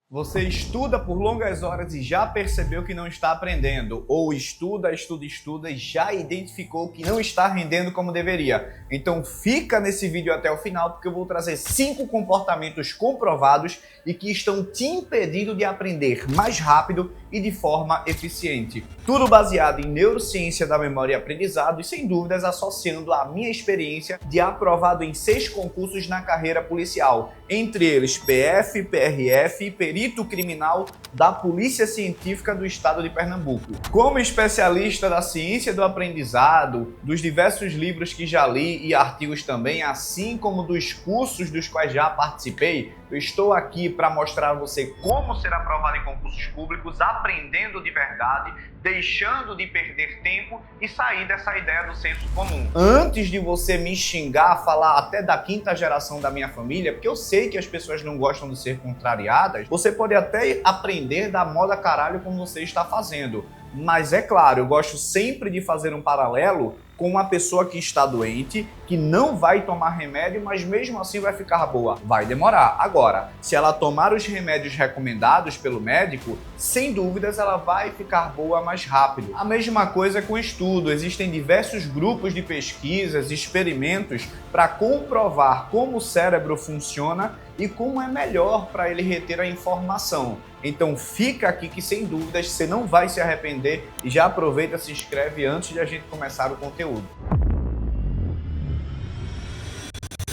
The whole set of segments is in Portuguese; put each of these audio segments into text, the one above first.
Você estuda por longas horas e já percebeu que não está aprendendo, ou estuda e já identificou que não está rendendo como deveria. Então fica nesse vídeo até o final, porque eu vou trazer 5 comportamentos comprovados e que estão te impedindo de aprender mais rápido e de forma eficiente. Tudo baseado em neurociência da memória e aprendizado e, sem dúvidas, associando a minha experiência de aprovado em 6 concursos na carreira policial, entre eles PF, PRF e perito criminal da Polícia Científica do Estado de Pernambuco. Como especialista da ciência do aprendizado, dos diversos livros que já li e artigos também, assim como dos cursos dos quais já participei, eu estou aqui para mostrar a você como ser aprovado em concursos públicos, aprendendo de verdade, deixando de perder tempo e sair dessa ideia do senso comum. Antes de você me xingar, falar até da 5ª geração da minha família, porque eu sei que as pessoas não gostam de ser contrariadas, você pode até aprender da moda caralho como você está fazendo. Mas é claro, eu gosto sempre de fazer um paralelo com uma pessoa que está doente, que não vai tomar remédio, mas mesmo assim vai ficar boa. Vai demorar. Agora, se ela tomar os remédios recomendados pelo médico, sem dúvidas ela vai ficar boa mais rápido. A mesma coisa com estudo. Existem diversos grupos de pesquisas, experimentos para comprovar como o cérebro funciona e como é melhor para ele reter a informação. Então fica aqui que sem dúvidas você não vai se arrepender e já aproveita, se inscreve antes de a gente começar o conteúdo.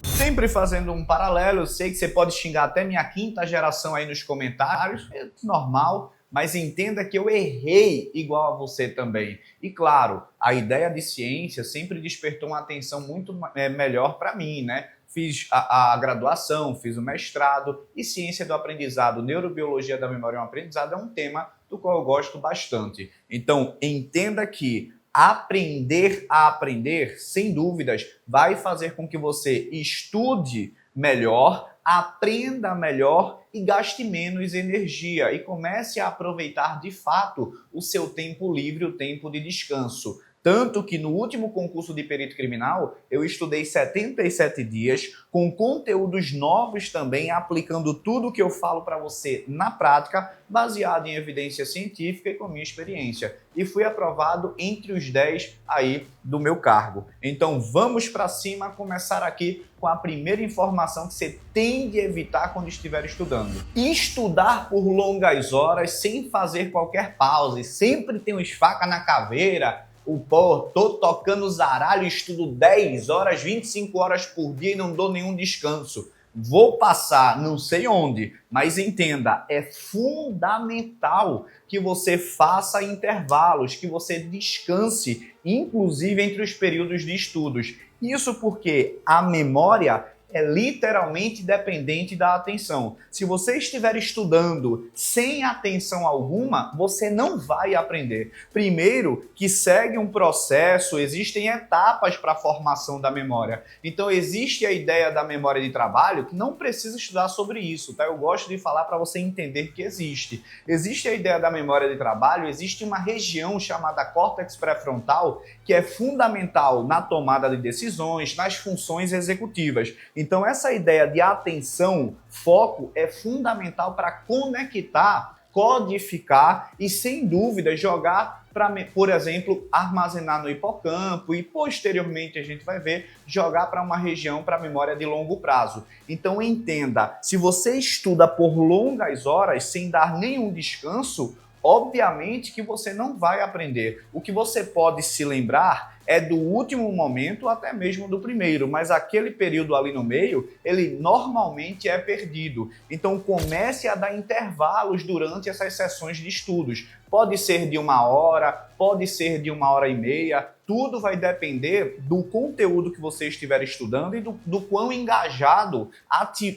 Sempre fazendo um paralelo, eu sei que você pode xingar até minha 5ª geração aí nos comentários, é normal, mas entenda que eu errei igual a você também. E claro, a ideia de ciência sempre despertou uma atenção muito melhor para mim, né? Fiz a graduação, fiz o mestrado e ciência do aprendizado, neurobiologia da memória e o aprendizado é um tema do qual eu gosto bastante. Então, entenda que aprender a aprender, sem dúvidas, vai fazer com que você estude melhor, aprenda melhor e gaste menos energia e comece a aproveitar de fato o seu tempo livre, o tempo de descanso. Tanto que no último concurso de perito criminal, eu estudei 77 dias, com conteúdos novos também, aplicando tudo que eu falo para você na prática, baseado em evidência científica e com minha experiência. E fui aprovado entre os 10 aí do meu cargo. Então vamos para cima, começar aqui com a primeira informação que você tem de evitar quando estiver estudando. Estudar por longas horas sem fazer qualquer pausa, e sempre tem uns faca na caveira. Tô tocando zaralho, estudo 10 horas, 25 horas por dia e não dou nenhum descanso. Vou passar, não sei onde, mas entenda, é fundamental que você faça intervalos, que você descanse, inclusive entre os períodos de estudos. Isso porque a memória é literalmente dependente da atenção. Se você estiver estudando sem atenção alguma, você não vai aprender. Primeiro, que segue um processo, existem etapas para a formação da memória. Então, existe a ideia da memória de trabalho, que não precisa estudar sobre isso, tá? Eu gosto de falar para você entender que existe. Existe a ideia da memória de trabalho, existe uma região chamada córtex pré-frontal, que é fundamental na tomada de decisões, nas funções executivas. Então, essa ideia de atenção, foco, é fundamental para conectar, codificar e, sem dúvida, jogar para, por exemplo, armazenar no hipocampo e, posteriormente, a gente vai ver, jogar para uma região para memória de longo prazo. Então, entenda, se você estuda por longas horas sem dar nenhum descanso, obviamente que você não vai aprender. O que você pode se lembrar é do último momento, até mesmo do primeiro, mas aquele período ali no meio, ele normalmente é perdido. Então comece a dar intervalos durante essas sessões de estudos. Pode ser de 1 hora, pode ser de 1h30, tudo vai depender do conteúdo que você estiver estudando e do quão engajado,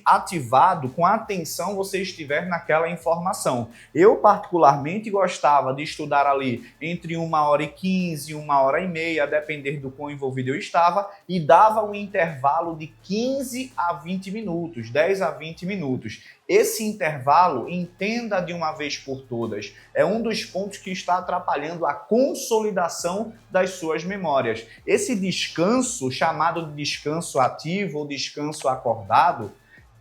ativado, com atenção você estiver naquela informação. Eu, particularmente, gostava de estudar ali entre 1h15 e 1h30, depender do quão envolvido eu estava, e dava um intervalo de 15 a 20 minutos, 10 a 20 minutos. Esse intervalo, entenda de uma vez por todas, é um dos pontos que está atrapalhando a consolidação das suas memórias. Esse descanso, chamado de descanso ativo ou descanso acordado,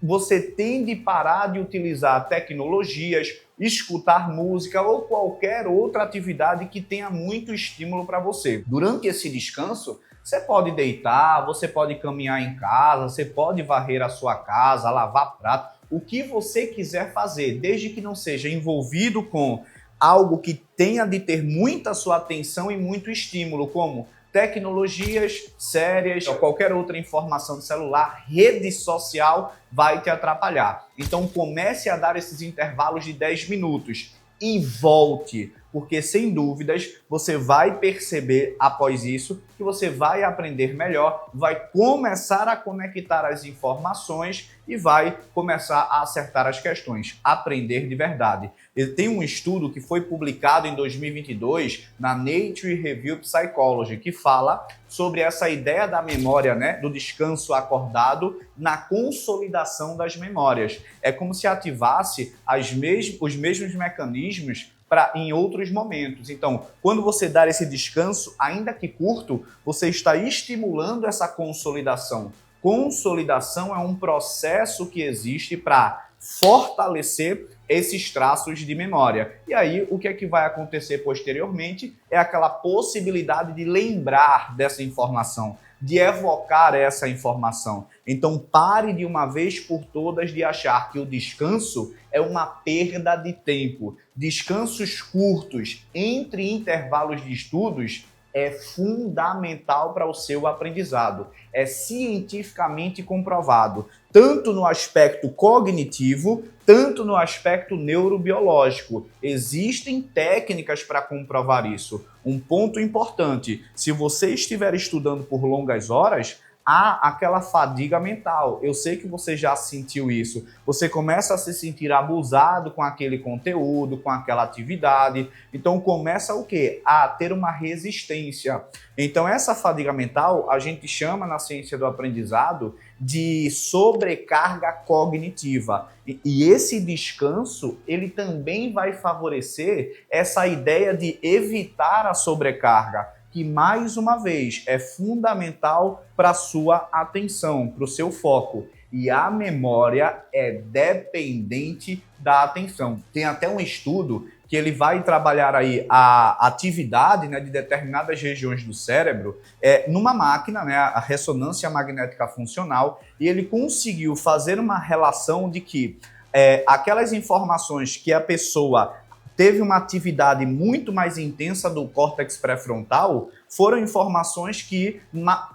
você tem de parar de utilizar tecnologias, escutar música ou qualquer outra atividade que tenha muito estímulo para você. Durante esse descanso, você pode deitar, você pode caminhar em casa, você pode varrer a sua casa, lavar prato, o que você quiser fazer, desde que não seja envolvido com algo que tenha de ter muita sua atenção e muito estímulo, como tecnologias, séries ou qualquer outra informação do celular, rede social, vai te atrapalhar. Então comece a dar esses intervalos de 10 minutos e volte, porque sem dúvidas você vai perceber após isso que você vai aprender melhor, vai começar a conectar as informações e vai começar a acertar as questões, aprender de verdade. Tem um estudo que foi publicado em 2022 na Nature Review Psychology que fala sobre essa ideia da memória, né, do descanso acordado na consolidação das memórias. É como se ativasse os mesmos mecanismos em outros momentos. Então, quando você dar esse descanso, ainda que curto, você está estimulando essa consolidação. Consolidação é um processo que existe para fortalecer esses traços de memória. E aí, o que é que vai acontecer posteriormente é aquela possibilidade de lembrar dessa informação, de evocar essa informação. Então, pare de uma vez por todas de achar que o descanso é uma perda de tempo. Descansos curtos entre intervalos de estudos é fundamental para o seu aprendizado. É cientificamente comprovado, tanto no aspecto cognitivo, tanto no aspecto neurobiológico. Existem técnicas para comprovar isso. Um ponto importante, se você estiver estudando por longas horas, há aquela fadiga mental. Eu sei que você já sentiu isso. Você começa a se sentir abusado com aquele conteúdo, com aquela atividade. Então começa o quê? A ter uma resistência. Então essa fadiga mental a gente chama na ciência do aprendizado de sobrecarga cognitiva. E esse descanso, ele também vai favorecer essa ideia de evitar a sobrecarga, que, mais uma vez, é fundamental para a sua atenção, para o seu foco. E a memória é dependente da atenção. Tem até um estudo que ele vai trabalhar aí a atividade, né, de determinadas regiões do cérebro numa máquina, né, a ressonância magnética funcional, e ele conseguiu fazer uma relação de que aquelas informações que a pessoa teve uma atividade muito mais intensa do córtex pré-frontal, foram informações que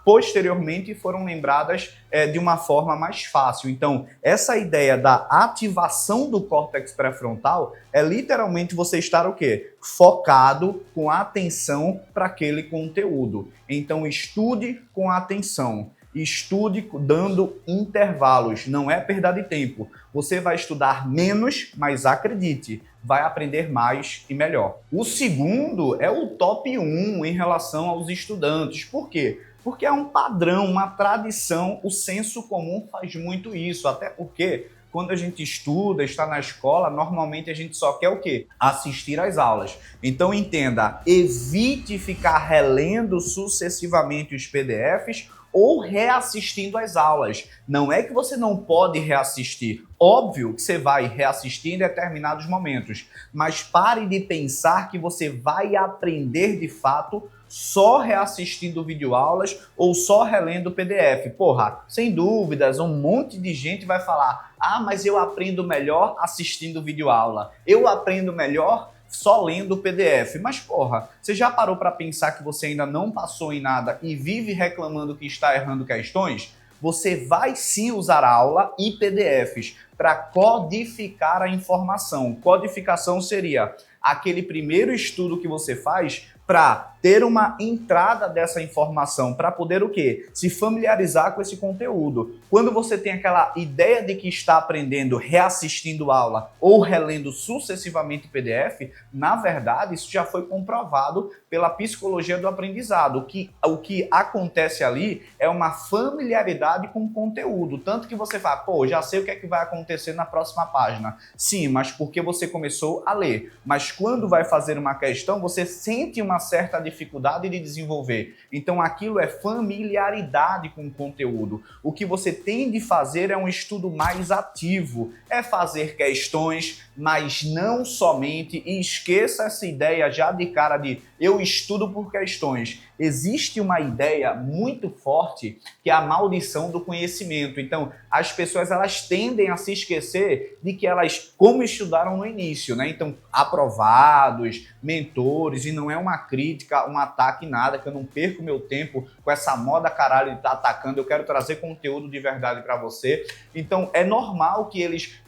posteriormente foram lembradas de uma forma mais fácil. Então, essa ideia da ativação do córtex pré-frontal é literalmente você estar o quê? Focado com atenção para aquele conteúdo. Então, estude com atenção. Estude dando intervalos, não é perda de tempo. Você vai estudar menos, mas acredite, vai aprender mais e melhor. O segundo é o top 1 em relação aos estudantes. Por quê? Porque é um padrão, uma tradição, o senso comum faz muito isso, até porque quando a gente estuda, está na escola, normalmente a gente só quer o quê? Assistir às aulas. Então entenda, evite ficar relendo sucessivamente os PDFs ou reassistindo às aulas. Não é que você não pode reassistir. Óbvio que você vai reassistir em determinados momentos, mas pare de pensar que você vai aprender de fato só reassistindo videoaulas ou só relendo o PDF. Porra, sem dúvidas, um monte de gente vai falar: ah, mas eu aprendo melhor assistindo videoaula. Eu aprendo melhor só lendo o PDF. Mas, porra, você já parou para pensar que você ainda não passou em nada e vive reclamando que está errando questões? Você vai sim usar aula e PDFs para codificar a informação. Codificação seria aquele primeiro estudo que você faz para ter uma entrada dessa informação, para poder o quê? Se familiarizar com esse conteúdo. Quando você tem aquela ideia de que está aprendendo reassistindo aula ou relendo sucessivamente PDF, na verdade, isso já foi comprovado pela psicologia do aprendizado. O que acontece ali é uma familiaridade com o conteúdo. Tanto que você fala, pô, já sei o que é que vai acontecer na próxima página. Sim, mas porque você começou a ler. Mas quando vai fazer uma questão, você sente uma certa dificuldade dificuldade de desenvolver. Então aquilo é familiaridade com o conteúdo. O que você tem de fazer é um estudo mais ativo, é fazer questões, mas não somente, e esqueça essa ideia já de cara de eu estudo por questões. Existe uma ideia muito forte que é a maldição do conhecimento. Então, as pessoas elas tendem a se esquecer de que elas, como estudaram no início, né? Então, aprovados, mentores, e não é uma crítica, um ataque, nada, que eu não perco meu tempo com essa moda caralho de estar atacando, eu quero trazer conteúdo de verdade para você. Então, é normal que eles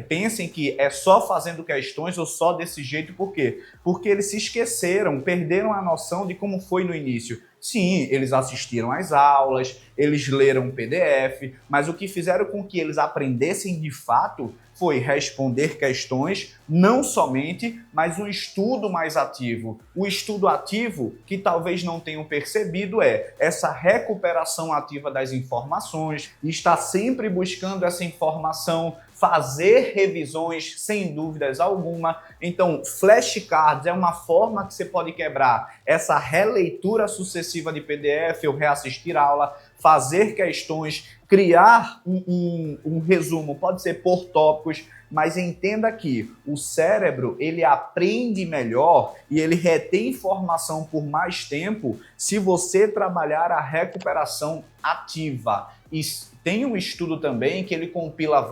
pensem que é só fazendo questões ou só desse jeito. Por quê? Porque eles se esqueceram, perderam a noção de como foi no início. Sim, eles assistiram às aulas, eles leram o PDF, mas o que fizeram com que eles aprendessem de fato foi responder questões, não somente, mas um estudo mais ativo. O estudo ativo, que talvez não tenham percebido, é essa recuperação ativa das informações, estar sempre buscando essa informação, fazer revisões sem dúvidas alguma. Então, flashcards é uma forma que você pode quebrar essa releitura sucessiva de PDF ou reassistir aula, fazer questões, criar um resumo, pode ser por tópicos, mas entenda que o cérebro ele aprende melhor e ele retém informação por mais tempo se você trabalhar a recuperação ativa. E tem um estudo também que ele compila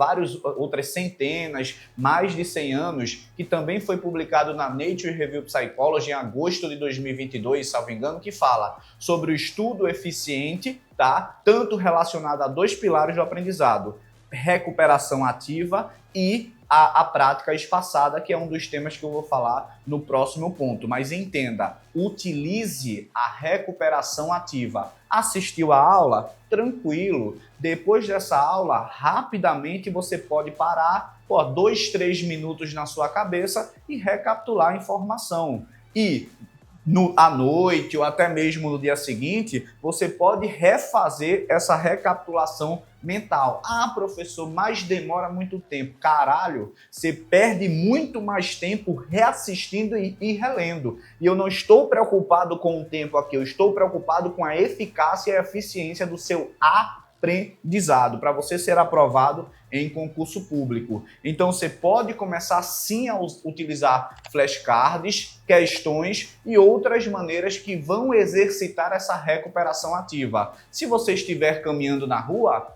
outras centenas, mais de 100 anos, que também foi publicado na Nature Review Psychology em agosto de 2022, salvo engano, que fala sobre o estudo eficiente, tá? Tanto relacionado a 2 pilares do aprendizado, recuperação ativa e a prática espaçada, que é um dos temas que eu vou falar no próximo ponto. Mas entenda, utilize a recuperação ativa. Assistiu a aula? Tranquilo. Depois dessa aula, rapidamente você pode parar, 2, 3 minutos na sua cabeça e recapitular a informação. E à noite ou até mesmo no dia seguinte, você pode refazer essa recapitulação mental. Ah, professor, mas demora muito tempo. Caralho, você perde muito mais tempo reassistindo e relendo. E eu não estou preocupado com o tempo aqui, eu estou preocupado com a eficácia e a eficiência do seu aprendizado, para você ser aprovado em concurso público. Então você pode começar sim a utilizar flashcards, questões e outras maneiras que vão exercitar essa recuperação ativa. Se você estiver caminhando na rua,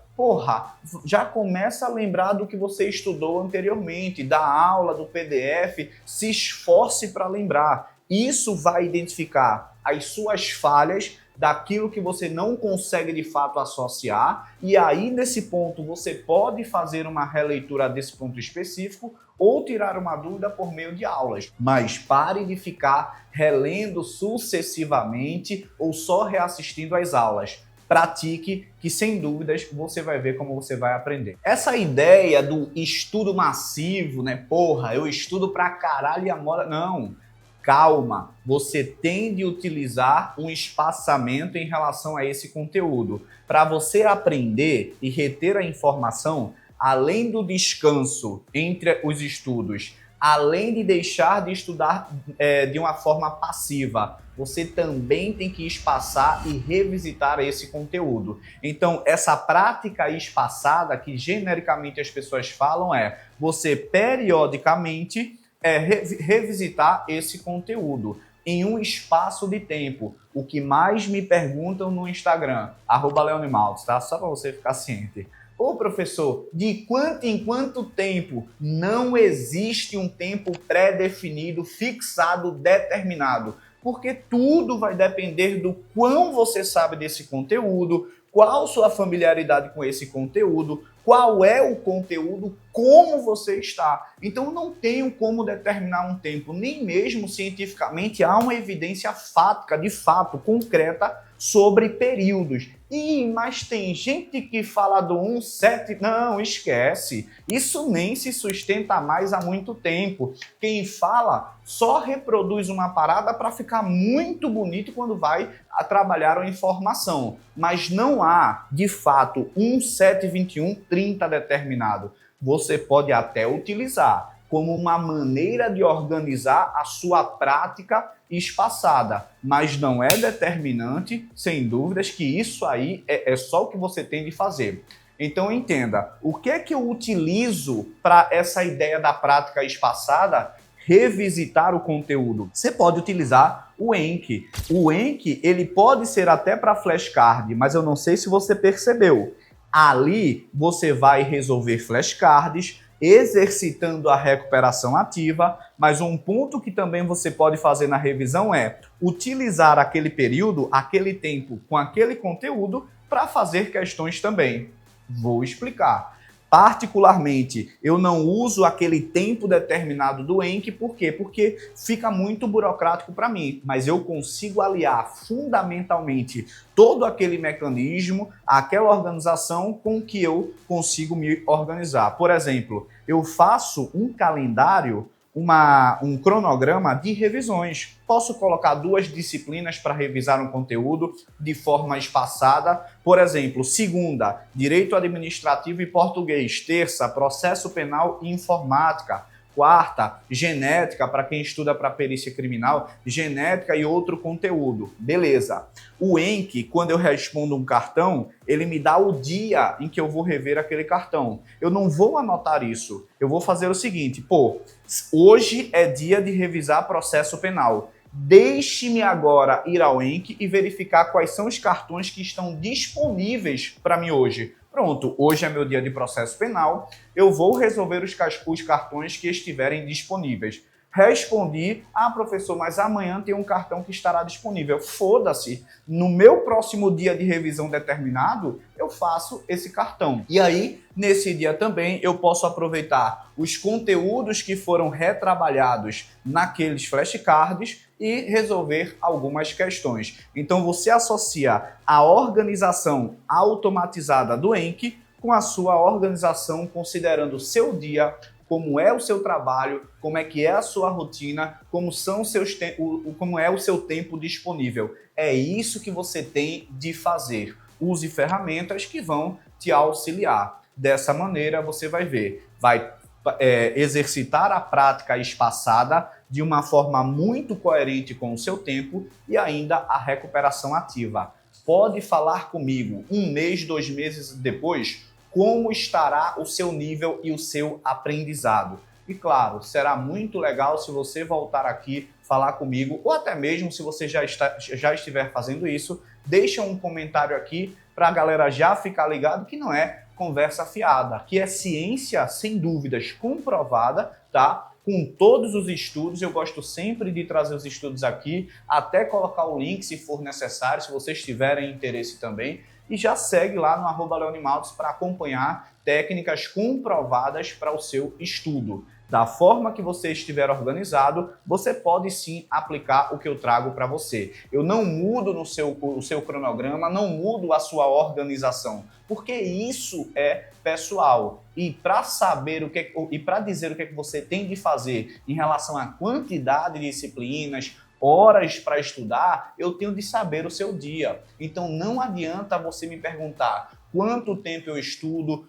já começa a lembrar do que você estudou anteriormente, da aula, do PDF, se esforce para lembrar. Isso vai identificar as suas falhas, daquilo que você não consegue de fato associar, e aí nesse ponto você pode fazer uma releitura desse ponto específico ou tirar uma dúvida por meio de aulas. Mas pare de ficar relendo sucessivamente ou só reassistindo às aulas. Pratique, que sem dúvidas você vai ver como você vai aprender. Essa ideia do estudo massivo, né? Eu estudo pra caralho e a moda... Não, calma. Você tem de utilizar um espaçamento em relação a esse conteúdo. Para você aprender e reter a informação, além do descanso entre os estudos, além de deixar de estudar de uma forma passiva, você também tem que espaçar e revisitar esse conteúdo. Então, essa prática espaçada, que genericamente as pessoas falam, você periodicamente revisitar esse conteúdo em um espaço de tempo. O que mais me perguntam no Instagram, @leonimaltz, tá? Só para você ficar ciente. Ô professor, de quanto em quanto tempo? Não existe um tempo pré-definido, fixado, determinado. Porque tudo vai depender do quão você sabe desse conteúdo, qual sua familiaridade com esse conteúdo, qual é o conteúdo, como você está. Então não tenho como determinar um tempo, nem mesmo cientificamente há uma evidência fática, de fato, concreta, sobre períodos. Mas tem gente que fala do 1,7, não, esquece. Isso nem se sustenta mais há muito tempo. Quem fala só reproduz uma parada para ficar muito bonito quando vai a trabalhar a informação. Mas não há, de fato, 1,7, 21, 30 determinado. Você pode até utilizar, como uma maneira de organizar a sua prática espaçada, mas não é determinante, sem dúvidas, que isso aí é só o que você tem de fazer. Então entenda, o que é que eu utilizo para essa ideia da prática espaçada revisitar o conteúdo? Você pode utilizar o Anki. O Anki, ele pode ser até para flashcard, mas eu não sei se você percebeu. Ali você vai resolver flashcards, exercitando a recuperação ativa, mas um ponto que também você pode fazer na revisão é utilizar aquele período, aquele tempo com aquele conteúdo para fazer questões também. Vou explicar. Particularmente, eu não uso aquele tempo determinado do Anki, por quê? Porque fica muito burocrático para mim, mas eu consigo aliar fundamentalmente todo aquele mecanismo, aquela organização com que eu consigo me organizar. Por exemplo, eu faço um calendário, um cronograma de revisões. Posso colocar 2 disciplinas para revisar um conteúdo de forma espaçada. Por exemplo, segunda, Direito Administrativo e Português. Terça, Processo Penal e Informática. Quarta, genética, para quem estuda para perícia criminal, genética e outro conteúdo. Beleza. O Anki, quando eu respondo um cartão, ele me dá o dia em que eu vou rever aquele cartão. Eu não vou anotar isso. Eu vou fazer o seguinte, hoje é dia de revisar processo penal. Deixe-me agora ir ao Anki e verificar quais são os cartões que estão disponíveis para mim hoje. Pronto, hoje é meu dia de processo penal, eu vou resolver os cartões que estiverem disponíveis. Respondi, professor, mas amanhã tem um cartão que estará disponível. Foda-se, no meu próximo dia de revisão determinado, eu faço esse cartão. E aí, nesse dia também, eu posso aproveitar os conteúdos que foram retrabalhados naqueles flashcards e resolver algumas questões. Então, você associa a organização automatizada do Anki com a sua organização, considerando o seu dia, como é o seu trabalho, como é que é a sua rotina, como é o seu tempo disponível. É isso que você tem de fazer. Use ferramentas que vão te auxiliar. Dessa maneira, você vai ver, vai exercitar a prática espaçada de uma forma muito coerente com o seu tempo e ainda a recuperação ativa. Pode falar comigo 1 mês, 2 meses depois, como estará o seu nível e o seu aprendizado. E claro, será muito legal se você voltar aqui falar comigo, ou até mesmo se você já estiver fazendo isso, deixa um comentário aqui para a galera já ficar ligado que não é conversa fiada, que é ciência, sem dúvidas, comprovada, tá? Com todos os estudos, eu gosto sempre de trazer os estudos aqui, até colocar o link se for necessário, se vocês tiverem interesse também. E já segue lá no @leonimaltos para acompanhar técnicas comprovadas para o seu estudo. Da forma que você estiver organizado, você pode sim aplicar o que eu trago para você. Eu não mudo o seu cronograma, não mudo a sua organização, porque isso é pessoal. E para saber para dizer o que você tem de fazer em relação à quantidade de disciplinas, horas para estudar, eu tenho de saber o seu dia. Então não adianta você me perguntar quanto tempo eu estudo,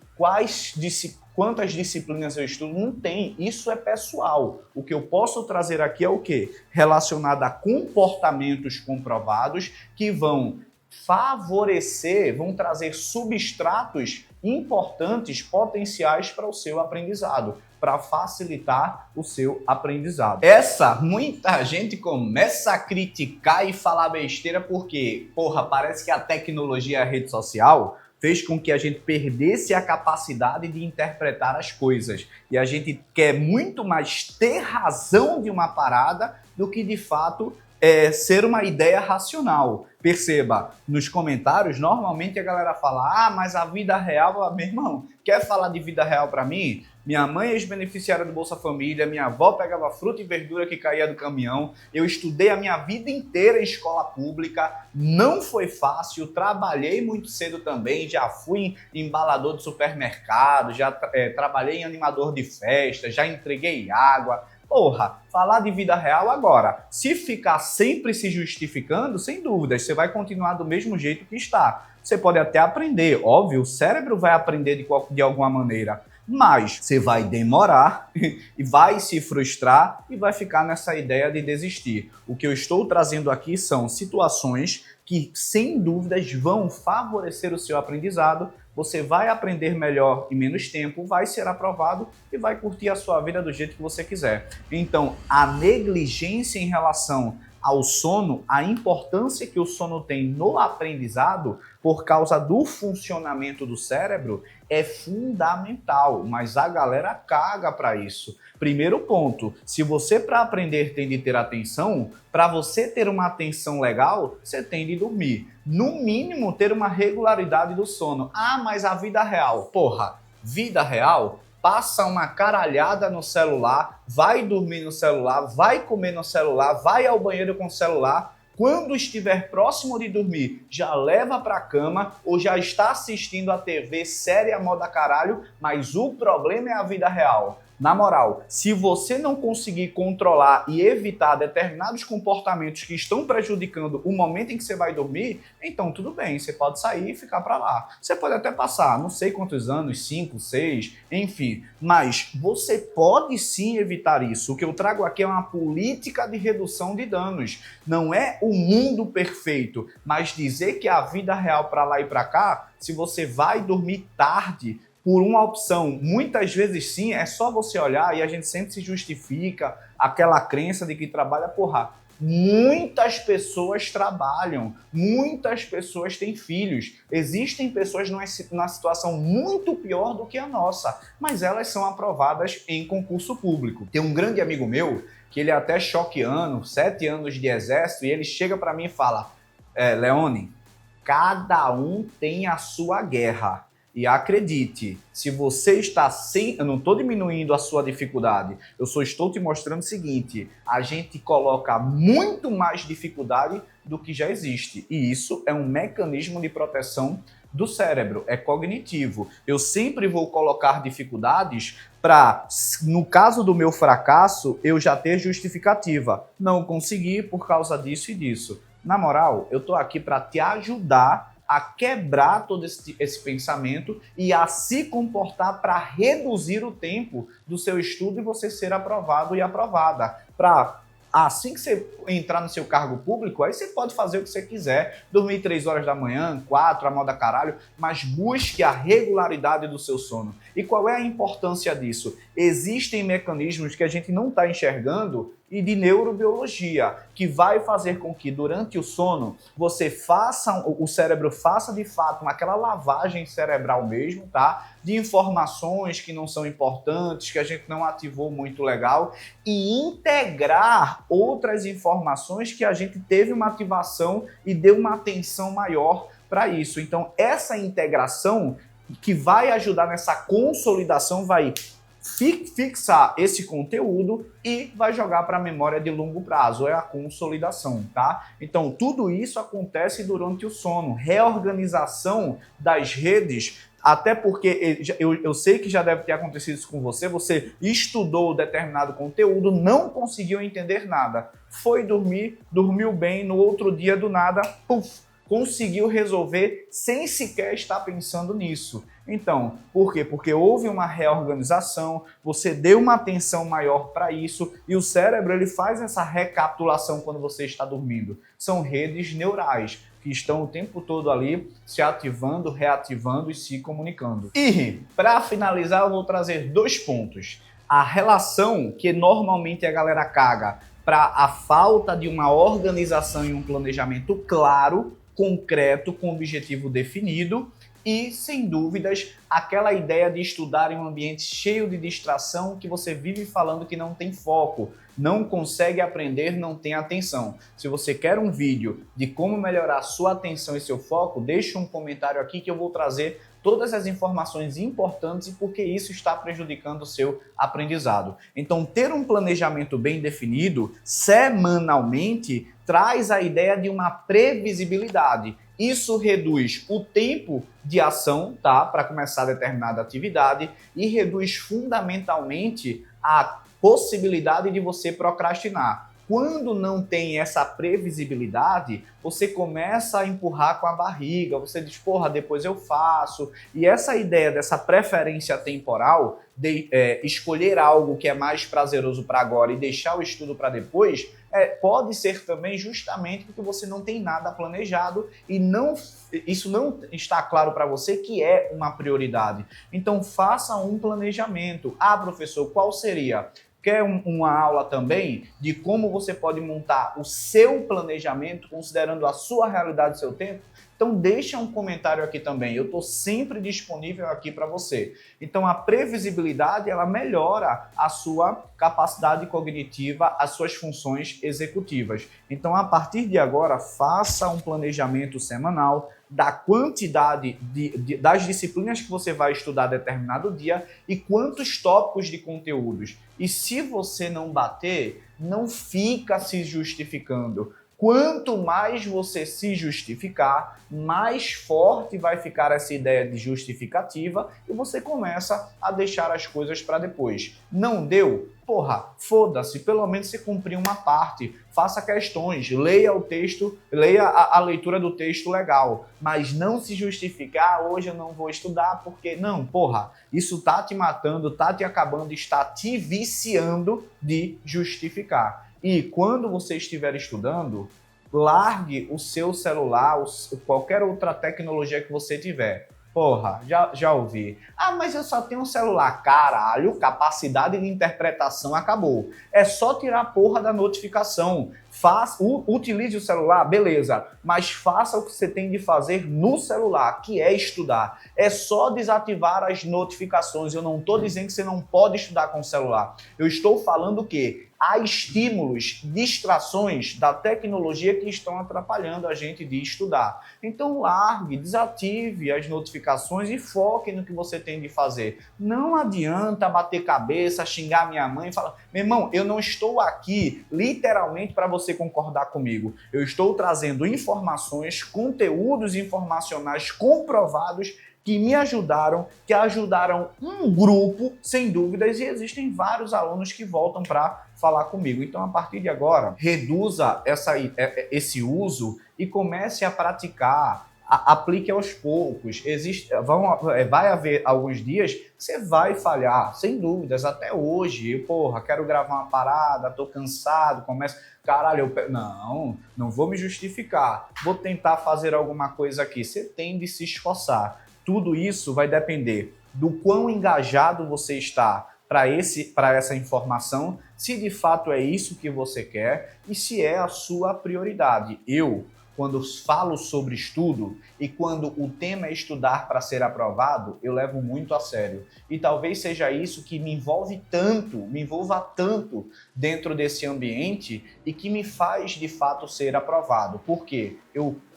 quantas disciplinas eu estudo, não tem, isso é pessoal. O que eu posso trazer aqui é o quê? Relacionado a comportamentos comprovados que vão favorecer, vão trazer substratos importantes, potenciais para o seu aprendizado, para facilitar o seu aprendizado. Muita gente começa a criticar e falar besteira porque, parece que a tecnologia e a rede social fez com que a gente perdesse a capacidade de interpretar as coisas. E a gente quer muito mais ter razão de uma parada do que, de fato, ser uma ideia racional. Perceba, nos comentários, normalmente a galera fala, mas a vida real, meu irmão, quer falar de vida real para mim? Minha mãe é ex-beneficiária do Bolsa Família, minha avó pegava fruta e verdura que caía do caminhão, eu estudei a minha vida inteira em escola pública, não foi fácil, trabalhei muito cedo também, já fui embalador de supermercado, já trabalhei em animador de festa, já entreguei água. Falar de vida real agora, se ficar sempre se justificando, sem dúvidas, você vai continuar do mesmo jeito que está. Você pode até aprender, óbvio, o cérebro vai aprender de alguma maneira, mas você vai demorar e vai se frustrar e vai ficar nessa ideia de desistir. O que eu estou trazendo aqui são situações que, sem dúvidas, vão favorecer o seu aprendizado. Você vai aprender melhor em menos tempo, vai ser aprovado e vai curtir a sua vida do jeito que você quiser. Então, a negligência em relação ao sono, a importância que o sono tem no aprendizado por causa do funcionamento do cérebro é fundamental, mas a galera caga para isso. Primeiro ponto, se você para aprender tem de ter atenção, para você ter uma atenção legal, você tem de dormir. No mínimo, ter uma regularidade do sono. Ah, mas a vida real, porra, vida real? Passa uma caralhada no celular, vai dormir no celular, vai comer no celular, vai ao banheiro com o celular. Quando estiver próximo de dormir, já leva para a cama ou já está assistindo a TV séria moda caralho, mas o problema é a vida real. Na moral, se você não conseguir controlar e evitar determinados comportamentos que estão prejudicando o momento em que você vai dormir, então tudo bem, você pode sair e ficar para lá. Você pode até passar, não sei quantos anos, 5, 6, enfim, mas você pode sim evitar isso. O que eu trago aqui é uma política de redução de danos. Não é o mundo perfeito, mas dizer que a vida real para lá e para cá, se você vai dormir tarde, por uma opção, muitas vezes sim, é só você olhar e a gente sempre se justifica aquela crença de que trabalha, porra, muitas pessoas trabalham, muitas pessoas têm filhos, existem pessoas numa situação muito pior do que a nossa, mas elas são aprovadas em concurso público. Tem um grande amigo meu, que ele é até choqueano, 7 anos de exército, e ele chega para mim e fala, Leone, cada um tem a sua guerra. E acredite, se você está sem... Eu não estou diminuindo a sua dificuldade, eu só estou te mostrando o seguinte, a gente coloca muito mais dificuldade do que já existe. E isso é um mecanismo de proteção do cérebro, é cognitivo. Eu sempre vou colocar dificuldades para, no caso do meu fracasso, eu já ter justificativa. Não consegui por causa disso e disso. Na moral, eu estou aqui para te ajudar a quebrar todo esse pensamento e a se comportar para reduzir o tempo do seu estudo e você ser aprovado e aprovada. Para assim que você entrar no seu cargo público, aí você pode fazer o que você quiser, dormir 3 horas da manhã, 4, a moda caralho, mas busque a regularidade do seu sono. E qual é a importância disso? Existem mecanismos que a gente não está enxergando e de neurobiologia, que vai fazer com que durante o sono você faça, o cérebro faça de fato aquela lavagem cerebral mesmo, tá? De informações que não são importantes, que a gente não ativou muito legal, e integrar outras informações que a gente teve uma ativação e deu uma atenção maior para isso. Então, essa integração que vai ajudar nessa consolidação, vai fixar esse conteúdo e vai jogar para a memória de longo prazo, é a consolidação, tá? Então, tudo isso acontece durante o sono, reorganização das redes, até porque eu sei que já deve ter acontecido isso com você, você estudou determinado conteúdo, não conseguiu entender nada, foi dormir, dormiu bem, no outro dia do nada, puf, conseguiu resolver sem sequer estar pensando nisso. Então, por quê? Porque houve uma reorganização, você deu uma atenção maior para isso e o cérebro ele faz essa recapitulação quando você está dormindo. São redes neurais que estão o tempo todo ali se ativando, reativando e se comunicando. E, para finalizar, eu vou trazer 2 pontos. A relação que normalmente a galera caga para a falta de uma organização e um planejamento claro, concreto, com objetivo definido e, sem dúvidas, aquela ideia de estudar em um ambiente cheio de distração que você vive falando que não tem foco, não consegue aprender, não tem atenção. Se você quer um vídeo de como melhorar sua atenção e seu foco, deixa um comentário aqui que eu vou trazer todas as informações importantes e por que isso está prejudicando o seu aprendizado. Então, ter um planejamento bem definido, semanalmente, traz a ideia de uma previsibilidade. Isso reduz o tempo de ação, tá, para começar determinada atividade e reduz fundamentalmente a possibilidade de você procrastinar. quando não tem essa previsibilidade, você começa a empurrar com a barriga, você diz, porra, depois eu faço. E essa ideia dessa preferência temporal, de escolher algo que é mais prazeroso para agora e deixar o estudo para depois, pode ser também justamente porque você não tem nada planejado e isso não está claro para você que é uma prioridade. Então faça um planejamento. Ah, professor, qual seria? Quer uma aula também de como você pode montar o seu planejamento considerando a sua realidade e seu tempo? Então deixa um comentário aqui também, eu estou sempre disponível aqui para você. Então a previsibilidade, ela melhora a sua capacidade cognitiva, as suas funções executivas. Então a partir de agora, faça um planejamento semanal da quantidade das disciplinas que você vai estudar determinado dia e quantos tópicos de conteúdos. E se você não bater, não fica se justificando. Quanto mais você se justificar, mais forte vai ficar essa ideia de justificativa e você começa a deixar as coisas para depois. Não deu? Porra, foda-se, pelo menos você cumpriu uma parte. Faça questões, leia o texto, leia a leitura do texto legal, mas não se justificar, hoje eu não vou estudar porque... Não, porra, isso tá te matando, tá te acabando, está te viciando de justificar. E quando você estiver estudando, largue o seu celular, qualquer outra tecnologia que você tiver. Porra, já ouvi. Ah, mas eu só tenho um celular. Caralho, capacidade de interpretação acabou. É só tirar a porra da notificação. Utilize o celular, beleza, mas faça o que você tem de fazer no celular, que é estudar. É só desativar as notificações. Eu não estou dizendo que você não pode estudar com o celular. Eu estou falando que há estímulos, distrações da tecnologia que estão atrapalhando a gente de estudar. Então largue, desative as notificações e foque no que você tem de fazer. Não adianta bater cabeça, xingar minha mãe e falar, meu irmão, eu não estou aqui literalmente para você concordar comigo. Eu estou trazendo informações, conteúdos informacionais comprovados que me ajudaram, que ajudaram um grupo, sem dúvidas, e existem vários alunos que voltam para falar comigo. Então, a partir de agora, reduza esse uso e comece a praticar, aplique aos poucos. Vai haver alguns dias que você vai falhar, sem dúvidas, até hoje. Porra, quero gravar uma parada, tô cansado, começo... Caralho, não vou me justificar, vou tentar fazer alguma coisa aqui. Você tem de se esforçar. Tudo isso vai depender do quão engajado você está para essa informação, se de fato é isso que você quer e se é a sua prioridade. Quando falo sobre estudo e quando o tema é estudar para ser aprovado, eu levo muito a sério. E talvez seja isso que me envolva tanto dentro desse ambiente e que me faz de fato ser aprovado. Porque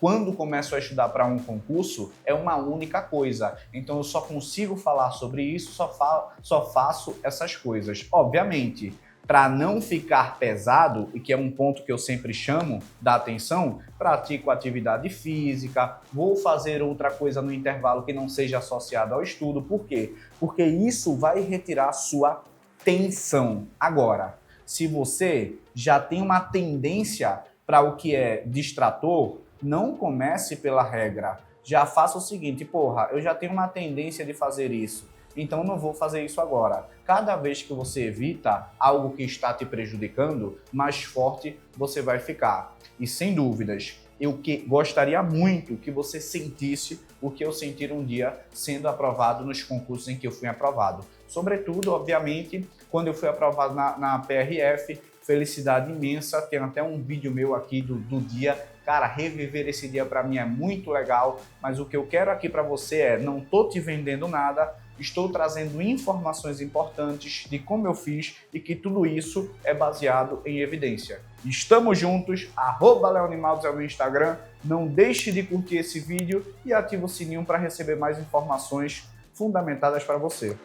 quando começo a estudar para um concurso, é uma única coisa. Então eu só consigo falar sobre isso, só faço essas coisas. Obviamente, para não ficar pesado, e que é um ponto que eu sempre chamo da atenção, pratico atividade física, vou fazer outra coisa no intervalo que não seja associada ao estudo. Por quê? Porque isso vai retirar sua tensão. Agora, se você já tem uma tendência para o que é distrator, não comece pela regra. Já faça o seguinte, porra, eu já tenho uma tendência de fazer isso. Então não vou fazer isso agora. Cada vez que você evita algo que está te prejudicando, mais forte você vai ficar. E sem dúvidas, eu gostaria muito que você sentisse o que eu senti um dia sendo aprovado nos concursos em que eu fui aprovado. Sobretudo, obviamente, quando eu fui aprovado na PRF, felicidade imensa. Tem até um vídeo meu aqui do dia. Cara, reviver esse dia para mim é muito legal, mas o que eu quero aqui para você é, não tô te vendendo nada, estou trazendo informações importantes de como eu fiz e que tudo isso é baseado em evidência. Estamos juntos, @leonimaldos é o meu Instagram, não deixe de curtir esse vídeo e ative o sininho para receber mais informações fundamentadas para você.